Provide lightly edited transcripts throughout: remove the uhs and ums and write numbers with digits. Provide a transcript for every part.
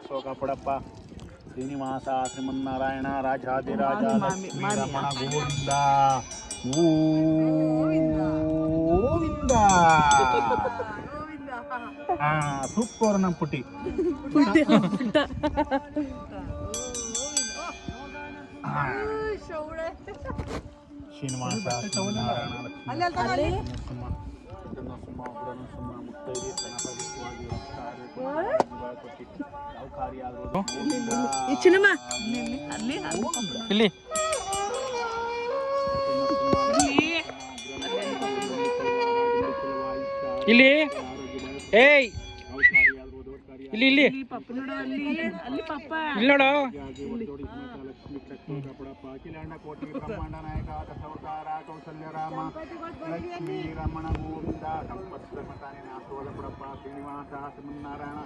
ರಕ್ಷೋಕ ಪಡಪ್ಪ Srinivasa Srimannarayana ರಾಜಾದಿರಾಜ Lakshmi Ramana Govinda Govinda. Super ನಮ್ಮ ಪುಟಿ ಶ್ರೀನಿವಾಸ ಶ್ರೀಮನ್ನಾರಾಯಣ ಇಲ್ಲಿ ಇಲ್ಲಿ ಏಯ್ ಇಲ್ಲಿ ಇಲ್ಲಿ ಇಲ್ಲಿ ನೋಡು ಅಖಿಲಾಂಡ ಕೋಟಿ ಬ್ರಹ್ಮಾಂಡ ನಾಯಕ ದಶಾವತಾರ ಕೌಸಲ್ಯ ರಾಮ ಲಕ್ಷ್ಮೀ ರಮಣ ಗೋವಿಂದ ಸಂಪತ್ಕರ್ಮತಾನೆ ನಾಸೋದ ಪಡಪ್ಪ ಶ್ರೀನಿವಾಸ ಶ್ರೀಮನ್ನಾರಾಯಣ.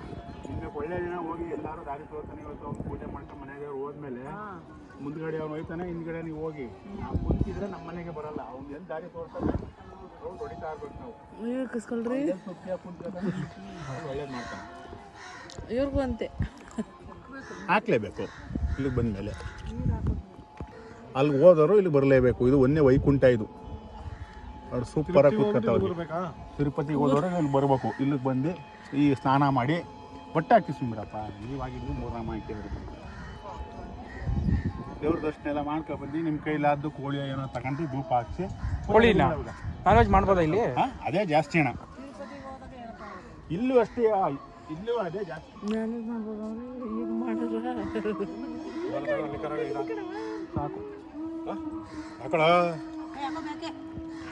ನಿಮಗೆ ಒಳ್ಳೆ ದಿನ ಹೋಗಿ ಎಲ್ಲರೂ ದಾರಿ ತೋರ್ತಾನೆ. ಇವತ್ತು ಅವ್ನು ಪೂಜೆ ಮಾಡ್ಕೊಂಡು ಮನೆಗೆ ಹೋದ್ಮೇಲೆ ಮುಂದ್ಗಡೆ ಅವ್ನು ಹೋಯ್ತಾನೆ, ಹಿಂದ್ಗಡೆ ನೀವು ಹೋಗಿ ನಾವು ಕುಂತಿದ್ರೆ ನಮ್ಮ ಮನೆಗೆ ಬರಲ್ಲ. ಅವ್ನು ಎಲ್ಲಿ ದಾರಿ ತೋರ್ತಾನೆ ಅವ್ನು ಹೊಡಿತಾ ಇರ್ಬೇಕು. ನಾವು ಒಳ್ಳೇದು ಮಾಡ್ತಾನೆ. ಇವ್ರಿಗೂ ಅಂತೆ ಹಾಕ್ಲೇಬೇಕು. ಇಲ್ಲಿಗೆ ಬಂದಮೇಲೆ ಅಲ್ಲಿಗೆ ಹೋದವರು ಇಲ್ಲಿ ಬರಲೇಬೇಕು. ಇದು ಒಂದೇ ವೈಕುಂಠ. ಇದು ಅವ್ರು ಸೂಪರಾಗಿ ಕೂತ್ಕೊತಾವ್ರಿ. ತಿರುಪತಿಗೆ ಹೋದವರು ಇಲ್ಲಿ ಬರಬೇಕು. ಇಲ್ಲಿಗೆ ಬಂದು ಈ ಸ್ನಾನ ಮಾಡಿ ಬಟ್ಟೆ ಹಾಕಿ ಸುಮ್ಮರಪ್ಪ. ನೀವಾಗಿದ್ದು ಮೂರಾಮ ಹಾಕಿದ್ರು ದೇವ್ರ ದರ್ಶನ ಎಲ್ಲ ಮಾಡ್ಕೊ ಬಂದು ನಿಮ್ಮ ಕೈಲಾದ್ದು ಕೋಳಿ ಏನೋ ತಗೊಂಡು ಧೂಪ ಹಾಕ್ಸಿ ಕೋಳಿನ ನಾನ್ ವೆಜ್ ಮಾಡ್ಬೋದಾ ಇಲ್ಲಿ? ಅದೇ ಜಾಸ್ತಿ ಅಣ್ಣ. ಇಲ್ಲೂ ಅಷ್ಟೇ, ಇಲ್ಲೂ ಅದೇ ಜಾಸ್ತಿ. ಸಾಕು ಹಾಕಳ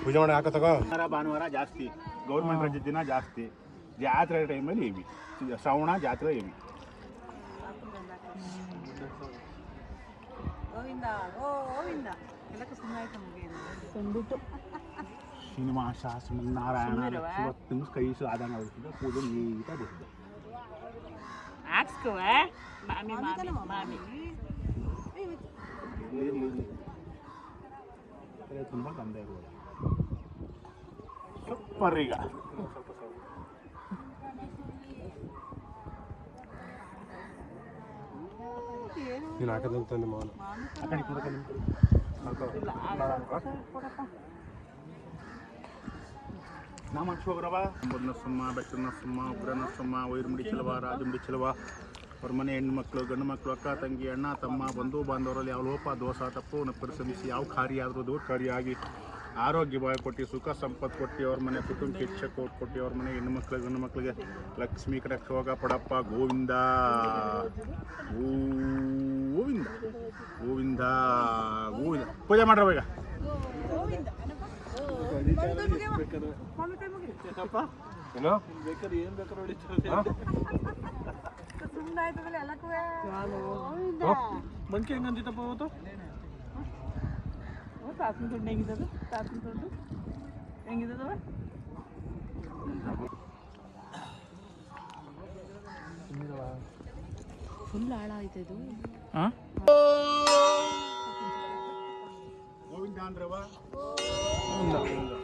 ಪೂಜೆ ಮಾಡಿ ಹಾಕ ತಗೋ. ಭಾನುವಾರ ಜಾಸ್ತಿ, ಗೌರ್ಮೆಂಟ್ ರಜೆ ದಿನ ಜಾಸ್ತಿ, ಜಾತ್ರೆ ಟೈಮಲ್ಲಿ ಇವಿ. ಶ್ರವಣ ಜಾತ್ರೆ ಇವಿ. ಶ್ರೀನಿವಾಸ ಶ್ರೀಮನ್ನಾರಾಯಣ ಇವತ್ತು ಕೈ ಆದಂಗೆ ಆಗುತ್ತದೆ. ಪೂಜೆ ನೀಟಾಗಿ ಬರ್ತದೆ. ತುಂಬ ಗಂಧ ಇರ್ಬೋದು. ಸೂಪರ್. ಈಗ ನೀನು ಹಾಕದಂತ ನಿಮ್ಮ ಆ ಕಡೆ ಕೂಡ ನಾಮ ಅಕ್ಷೋಗ್ರವ ನರಸಿಂಹ ಬೆಟ್ಟ ನರಸಿಂಹ ಉಗ್ರ ನರಸಿಂಹ ವೈರಮುಡಿ ಚೆಲುವ ರಾಜಮುಡಿ ಚೆಲುವ ಅವ್ರ ಮನೆ ಹೆಣ್ಣುಮಕ್ಳು ಗಂಡು ಮಕ್ಕಳು ಅಕ್ಕ ತಂಗಿ ಅಣ್ಣ ತಮ್ಮ ಬಂಧು ಬಾಂಧವರಲ್ಲಿ ಯಾವ ಲೋಪ ದೋಷ ತಪ್ಪು ಪರಿಶ್ರಮಿಸಿ ಯಾವ ಕಾರ್ಯ ಆದರೂ ದೂರಕಾರಿಯಾಗಿ ಆರೋಗ್ಯ ಬಾಯ ಕೊಟ್ಟು ಸುಖ ಸಂಪತ್ತು ಕೊಟ್ಟು ಅವ್ರ ಮನೆ ಕುಟುಂಬ ಹೆಚ್ಚ ಕೊಟ್ಟು ಅವ್ರ ಮನೆ ಹೆಣ್ಣುಮಕ್ಳು ಗಂಡು ಮಕ್ಕಳಿಗೆ ಲಕ್ಷ್ಮೀ ಕಟಾಕ್ಷ ಪಡಪ್ಪ ಗೋವಿಂದ ಗೋವಿಂದ ಗೋವಿಂದ ಗೋವಿಂದ. ಪೂಜೆ ಮಾಡ್ರವ. ಈಗ ಮಂಕಿ ಹೆಂಗಂತಿತ್ತಪ್ಪ ಅವತ್ತು? ತಾಸಿನ ದುಡ್ಡು ಹೆಂಗಿದ್ದದು? ತಾಸಿನ ದುಡ್ಡು ಹೆಂಗಿದ್ದದವ? ಫುಲ್ ಆಳ ಆಯ್ತು ಇದು. ಗೋವಿಂದ ಅಂದ್ರವ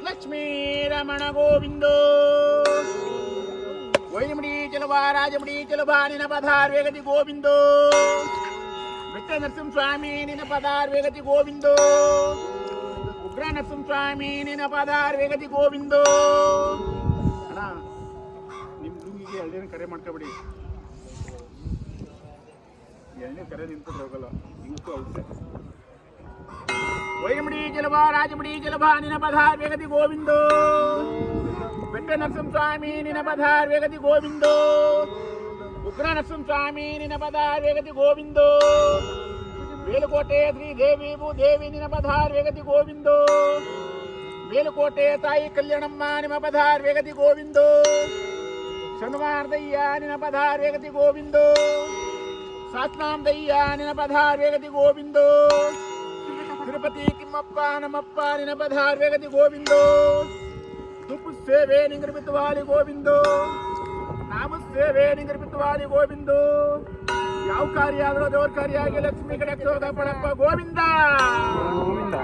ಲಕ್ಷ್ಮೀ ರಮಣ ಗೋವಿಂದೋ ವೈರಮುಡಿ ಚೆಲುವ ರಾಜಮುಡಿ ಚೆಲುವ ನಿನ ಪಧಾರ್ ವೇಗತಿ ಗೋವಿಂದೋ ಬೆಟ್ಟ ನರಸಿಂಹ ಸ್ವಾಮಿ ನಿನ ಪಧಾರ್ ವೇಗತಿ ಗೋವಿಂದೋ ಉಗ್ರ ನರಸಿಂಹ ಸ್ವಾಮಿ ನಿನ ಪಧಾರ್ ವೇಗತಿ ಗೋವಿಂದೋ. ಅಣ್ಣ ನಿಮ್ಮ ದುಂಗಿಗೆ ಎಳ್ನೇನು ಕರೆ ಮಾಡ್ಕೊಬಿಡಿ. ಎಳ್ನೇ ಕರೆ ನಿಂತ್ಕೊಂಡು ಹೋಗಲ್ಲ, ಹಿಂಗೂ ಔಷಧ. ವೈರಮುಡಿ ಚೆಲುವ ರಾಜಮುಡಿ ಚೆಲುವ ನಿನ ಪಧಾರ್ ವೇಗತಿ ಗೋವಿಂದೋ ಬೆಟ್ಟ ನರಸಿಂಹ ಸ್ವಾಮಿ ನಿನ ಪಧಾರ್ ವೇಗತಿ ಗೋವಿಂದೋ ಉಗ್ರ ನರಸಿಂಹ ಸ್ವಾಮಿ ನಿನ ಪಧಾರ್ ವೇಗತಿ ಗೋವಿಂದೋ ಮೇಲುಕೋಟೆ ಶ್ರೀ ದೇವಿ ಭೂದೇವಿ ನಿನ ಪಧಾರ್ ವೇಗತಿ ಗೋವಿಂದೋ ಮೇಲುಕೋಟೆ ತಾಯಿ ಕಲ್ಯಾಣಮ್ಮ ನಿಮ ಪಧಾರ್ ವೇಗತಿ ಗೋವಿಂದೋ ಶನಿವಾರದಯ್ಯ ನಿನ ಪಧಾರ್ ವೇಗತಿ ಗೋವಿಂದೋ ಸಾತ್ನಾಂ ದಯ್ಯ ನಿನ ಪಧಾರ್ ವೇಗತಿ ಗೋವಿಂದೋ ತಿರುಪತಿ ತಿಮ್ಮಪ್ಪ ನಮ್ಮಪ್ಪ ನಿನ ಪಧಾರ್ ವೇಗತಿ ಗೋವಿಂದೋ ತುಪ್ಪು ಸೇವೆ ನಿಂಗರ್ಪಿತವಾಲಿ ಗೋವಿಂದೋ ನಾಮ ಸೇವೆ ನಿಂಗರ್ಪಿತವಾಲಿ ಗೋವಿಂದೋ ಯಾವ ಕಾರ್ಯ ಆದರೂ ದೇವರ ಕಾರ್ಯ ಆಗಿ ಲಕ್ಷ್ಮೀ ಕಟಾಕ್ಷ ಪಡಪ್ಪ ಗೋವಿಂದ ಗೋವಿಂದ.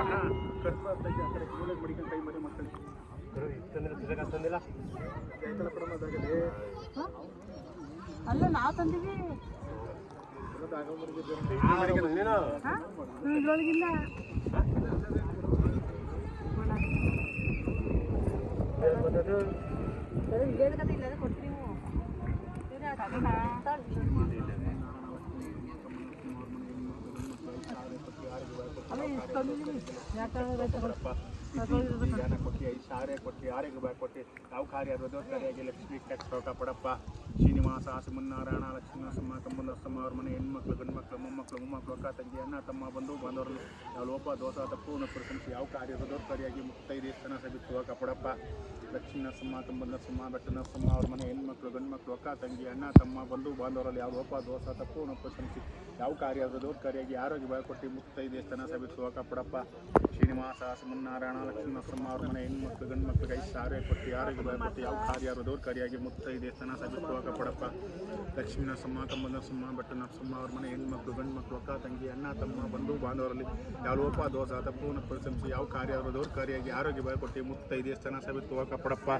ಅಲ್ಲ ನಾವು ತಂದಿವಿ. ಇದ್ರೊಳಗಿಲ್ಲ ಕೊಡ್ತೀವಿ ಯಾವ ಕಾರ್ಯ ಕರೆಯಾಗಿ ಲಕ್ಷ್ಮೀ ಕಟ್ಟೋಕ ಪಡಪ್ಪ ಶ್ರೀನಿವಾಸ ಸಿಮನ್ನಾರಾಯಣ ಲಕ್ಷ್ಮೀ ನರಸಮ್ಮ ಕಂಬನರಸಮ್ಮ ಅವ್ರ ಮನೆ ಹೆಣ್ಮಕ್ಳು ಗಂಡ್ಮಕ್ಳು ಮೊಮ್ಮಕ್ಳು ಅಕ್ಕ ತಂಗಿ ಅಣ್ಣ ತಮ್ಮ ಬಂಧು ಬಾಂಧವರಲ್ಲಿ ಯಾವ ಲೋಪ ದೋಷ ತಪ್ಪುವನ್ನು ಪ್ರಶಂಸಿ ಯಾವ ಕಾರ್ಯ ಕರೆಯಾಗಿ ಮುಕ್ತೈದೆ ಸ್ತನ ಸಬಿತ್ತುವಾಗ ಪಡಪ್ಪ ಲಕ್ಷ್ಮೀ ನರಸಮ್ಮ ಕಂಬನರಸಮ್ಮ ಬೆಟ್ಟ ನರಸಮ್ಮ ಅವ್ರ ಮನೆ ಹೆಣ್ಮಕ್ಳು ಗಂಡ್ಮಕ್ಳು ಅಕ್ಕ ತಂಗಿ ಅಣ್ಣ ತಮ್ಮ ಬಂಧು ಬಾಂಧವರಲ್ಲಿ ಯಾವ ಲೋಪ ದೋಷ ತಪ್ಪುವನ್ನು ಪ್ರಶಂಸಿ ಯಾವ ಕಾರ್ಯ ಕರೆಯಾಗಿ ಆರೋಗ್ಯ ಭಯ ಕೊಟ್ಟು ಮುಕ್ತೈದೆ ಸ್ತನ ಸಬಿತ್ತುವಾಗ ಪಡಪ್ಪ ಶ್ರೀನಿವಾಸ ಸಿಮನ್ನಾರಾಯಣ ಲಕ್ಷ್ಮೀ ನರಸಮ್ಮ ಅವ್ರ ಮನೆ ಹೆಣ್ಮಕ್ಳು ಗಂಡ್ಮಕ್ಳು ಕೈ ಸಾರೆ ಕೊಟ್ಟು ಆರೋಗ್ಯ ಭಯ ಕೊಟ್ಟು ಯಾವ ಕಾರ್ಯ ಕರೆಯಾಗಿ ಮುಕ್ತೈದೆ ಸ್ತನ ಸಬಿತ್ತುವಾಗ ಪಡಪ್ಪ ಲಕ್ಷ್ಮೀ ನರಸಮ್ಮ ಕಂಬನರಸಮ್ಮ ಬೆಟ್ಟ ನರಸಮ್ಮ ಅವ್ರ ಮನೆ ಹೆಣ್ಮಕ್ಳು ಗಂಡ್ಮಕ್ಳು ಅಕ್ಕ ತಂಗಿ ಅಣ್ಣ ತಮ್ಮ ಬಂಧು ಬಾಂಧವರಲ್ಲಿ ಯಾವ ಲೋಪ ದೋಷ ತಪ್ಪುವನ್ನು ಪ್ರಶಂಸಿ ಯಾವ ಕಾರ್ಯ ಕರೆಯಾಗಿ ಆರೋಗ್ಯ ಭಯ ಕೊಟ್ಟು ಮುಕ್ತೈದೆ ಸ್ತನ ಸಬಿತ್ತುವಾಗ ಪಡಪ್ಪ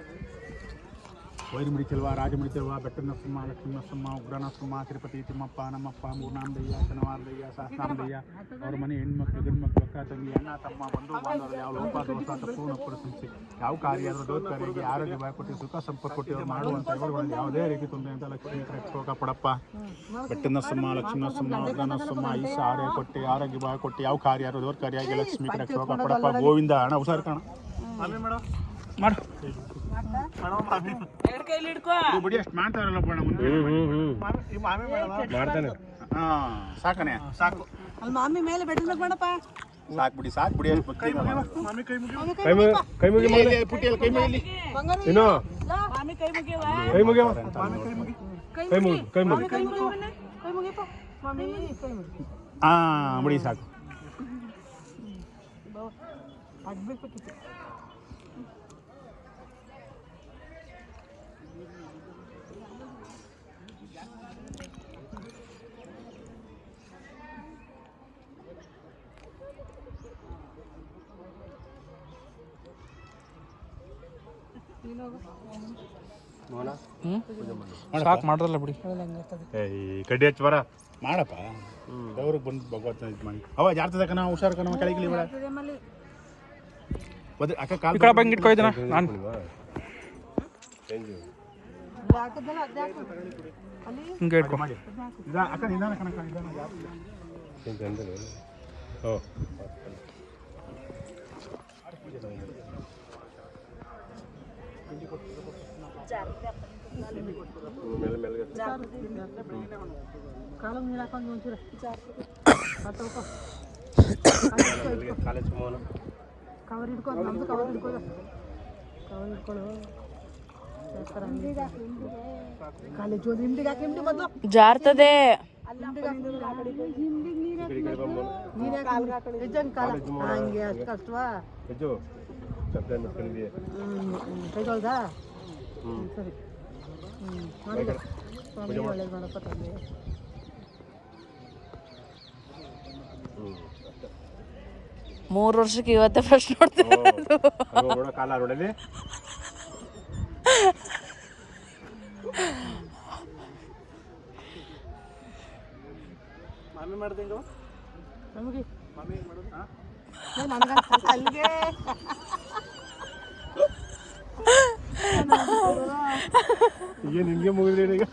ವೈರಮುಡಿ ಚೆಲ್ವ ರಾಜಮುಡಿ ಚೆಲ್ವ ಬೆಟ್ಟ ನರಸಮ್ಮ ಲಕ್ಷ್ಮೀ ನರಸಮ್ಮ ಉಗ್ರ ನರಸಮ್ಮ ತಿರುಪತಿ ತಿಮ್ಮಪ್ಪ ನಮ್ಮಪ್ಪ ಮೂರ್ನಾಮದಯ್ಯ ಶನಿವಾರದಯ್ಯ ಸಹಸ್ರಾಮದಯ್ಯ ಅವ್ರ ಮನೆ ಹೆಣ್ಮಕ್ಳು ಗಂಡ್ಮಕ್ಳು ಅಕ್ಕ ತಂಗಿ ಅಣ್ಣ ತಮ್ಮ ಬಂಧು ಬಾಂಧವರು ಯಾವ ಲೋಪ ದೋಷ ತಪ್ಪುವನ್ನು ಪ್ರಶಂಸಿ ಯಾವ ಕಾರ್ಯ ಕರೆಯಾಗಿ ಆರೋಗ್ಯ ಭಯ ಕೊಟ್ಟು ಸುಖ ಸಂಪರ್ಕ ಕೊಟ್ಟು ಅವ್ರು ಮಾಡುವಂಥ ಇವರುಗಳಲ್ಲಿ ಯಾವುದೇ ರೀತಿ ತೊಂದರೆ ಅಂತ ಲಕ್ಷ್ಮೀ ಕರೆಕ್ಟೋಗ ಪಡಪ್ಪ ಬೆಟ್ಟ ನರಸಮ್ಮ ಲಕ್ಷ್ಮೀ ನರಸಮ್ಮ ಉಗ್ರ ನರಸಮ್ಮ ಈ ಸಾರೆ ಕೊಟ್ಟು ಆರೋಗ್ಯ ಭಯ ಕೊಟ್ಟು ಯಾವ ಕಾರ್ಯ ಕರೆಯಾಗಿ ಲಕ್ಷ್ಮೀ ಕರೆಕ್ಟೋಗ ಪಡಪ್ಪ ಗೋವಿಂದ ಅಣ್ಣ ಹುಷಾರು ಕಾಣ ಮಾಡು ಬಿಡಿ ಅಷ್ಟು ಮಾಡ್ತಾರಲ್ಲ ಮಾಡ್ತಾನೆ ಸಾಕನೆ ಸಾಕು ಅಲ್ಲಿ ಮಾಮಿ ಮೇಲೆ ಬೆಟ್ಟದಾಗ ಬೇಡಪ್ಪ ಸಾಕು ಬಿಡಿ ಅಷ್ಟು ಕೈ ಮುಗಿ ಪುಟ್ಟಿಯಲ್ಲಿ ಕೈ ಮುಗಿಲಿ ಏನೋ ಮಾಮಿ ಕೈ ಮುಗಿಯವ ಕೈ ಮುಗಿಯವ ಕೈ ಮುಗಿ ಕೈ ಮುಗಿ ಕೈ ಮುಗಿಯಪ್ಪ ಮಾಮಿ ಕೈ ಮುಗಿ ಬಿಡಿ ಸಾಕು ಆಗ್ಬೇಕಿತ್ತು ಸಾಕು ಮಾಡ್ರಲ್ಲ ಬಿಡಿ ಕಡ್ಡಿ ಹಚ್ಚಿ ಬರ ಮಾಡಪ್ಪ ಅವ್ರಿಗೆ ಬಂದು ಭಗವತ್ ಇದು ಮಾಡಿ ಅವ ಜಾರ್ತದ ಕಣ ಹುಷಾರು ಕಣ ಕೆಳಗಿಲಿ ಬೇಡ ಅಕ್ಕ ಕಾಲು ಕಡೆ ಬಂದು ಇಟ್ಕೊಯ್ತಾನ ನಾನು ಹಿಂಗೆ ಇಟ್ಕೊ ಮಾಡಿ ಅಕ್ಕ ನಿಧಾನ ಕಣಕ್ಕ ನಿಧಾನ ಕಾಲು ನೀರು ಹಾಕೊಂಡು ಒಂಚೂರು ಕವರ್ ಹಿಡ್ಕೊಂಡು ನಮ್ದು ಕವರ್ ಹಿಡ್ಕೊಳ್ಳೋ ಕವರ್ ಹಿಡ್ಕೊಳ್ಳೋ ಕಾಲೇಜ್ ಹೋದ್ರೆ ಹಿಂದಿಗೆ ಹಾಕಿ ಹಿಂದಿ ಮೊದಲು ಜಾರ್ತದೆ ಹಂಗೆ ಅಷ್ಟು ಕಷ್ಟವಾ ಕೈ ತೊಳ್ದಾ ಸರಿ ಮಾಡಿದ ಸ್ವಾಮಿ ಒಳ್ಳೇದು ಮಾಡಪ್ಪ ತಂದೆ ಮೂರು ವರ್ಷಕ್ಕೆ ಇವತ್ತೇ ಫಸ್ಟ್ ನೋಡ್ತೇವೆ ಕಾಲ ನೋಡಲಿ ಮಾಮಿ ಮಾಡ್ದಂಗ ನಮಗೆ ಮಾಮಿ ಮಾಡೋದು ಅಲ್ಲಿಗೆ ಈಗ ನಿಮ್ಗೆ ಮುಗಿದ್ರೆ ಈಗ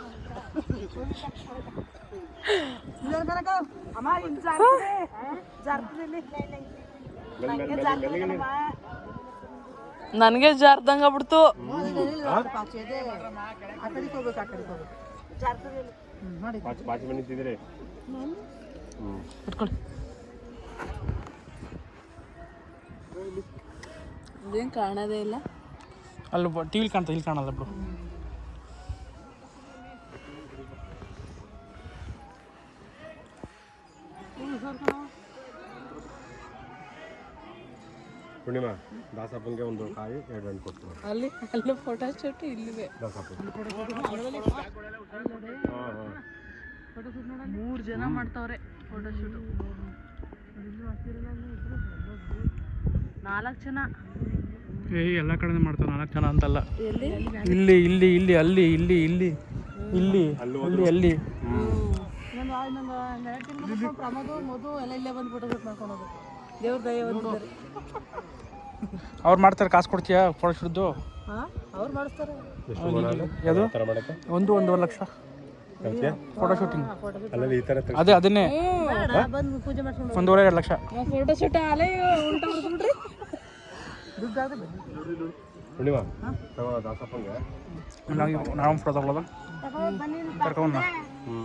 ಅಮ್ಮ ನನಗೆ ಜಾರ್ದಂಗ ಬಿಡ್ತು ಪಾಚಿ ಮನೆ ಇದ್ದಿದ್ರೆ ಇಟ್ಕೊಳ್ಳಿ ಇದೇನು ಕಾಣೋದೇ ಇಲ್ಲ ಅಲ್ಲಿ ಟಿವಿಲಿ ಕಾಣ್ತಾ ಇಲ್ಲಿ ಕಾಣಲ್ಲ ಬಿಡು ಪೂರ್ಣಿಮಾ ದಾಸಪ್ಪನಿಗೆ ಒಂದು ಕಾಯಿ 2 ಹಣ್ಣು ಕೊಡ್ತೀನಿ ಅಲ್ಲಿ ಅಲ್ಲೂ ಫೋಟೋ ಶೂಟ್ ಇಲ್ಲಿದೆ ದಾಸಪ್ಪ 3 ಜನ ಮಾಡ್ತಾವ್ರೆ ಫೋಟೋ ಶೂಟ್ 4 ಜನ ಎಲ್ಲ ಕಡೆ ಮಾಡ್ತಾವೆ 4 ಜನ ಅಂತಲ್ಲ ಎಲ್ಲಿ ಇಲ್ಲಿ ಇಲ್ಲಿ ಇಲ್ಲಿ ಅಲ್ಲಿ ಇಲ್ಲಿ ಇಲ್ಲಿ ಇಲ್ಲಿ ಅಲ್ಲಿ ಅಲ್ಲಿ ಇನ್ನೊಂದು 2 ತಿಂಗಳು ಪ್ರಮೋದು ಮಧು ಎಲ್ಲ ಇಲ್ಲೇ ಬಂದು ಫೋಟೋಶೂಟ್ ಮಾಡ್ಕೊಳೋದು. ದೇವ್ರ ದಯ ಬಂದಿದ್ದಾರೆ. ಅವ್ರು ಮಾಡ್ತಾರೆ, ಕಾಸು ಕೊಡ್ತೀಯಾ ಫೋಟೋಶೂಟ್ದು? ಹಾಂ, ಅವ್ರು ಮಾಡಿಸ್ತಾರೆ. ಎಷ್ಟು ಮಾಡೋದು ಯಾವುದು? ಥರ ಮಾಡೋಕ್ಕೆ 1.5 ಲಕ್ಷ ಫೋಟೋ ಶೂಟಿಂಗ್. ಅಲ್ಲಲ್ಲಿ ಈ ಥರ ಅದನ್ನೇ ಬಂದು ಪೂಜೆ ಮಾಡ್ಕೊಂಡು 1.5-2 ಲಕ್ಷ. ಫೋಟೋಶೂಟ್ ಅಲ್ಲೇ ಉಲ್ಟಾ ಹೊಡ್ಕೊಂಡ್ರಿ. ಪೂರ್ಣಿಮಾ ದಾಸಪ್ಪಂಗೆ ನಾವು ಫೋಟೋ ತಗೊಳ್ಳೋದು ಬನ್ನಿ ಕರ್ಕೊಂಡು. ಹ್ಞೂ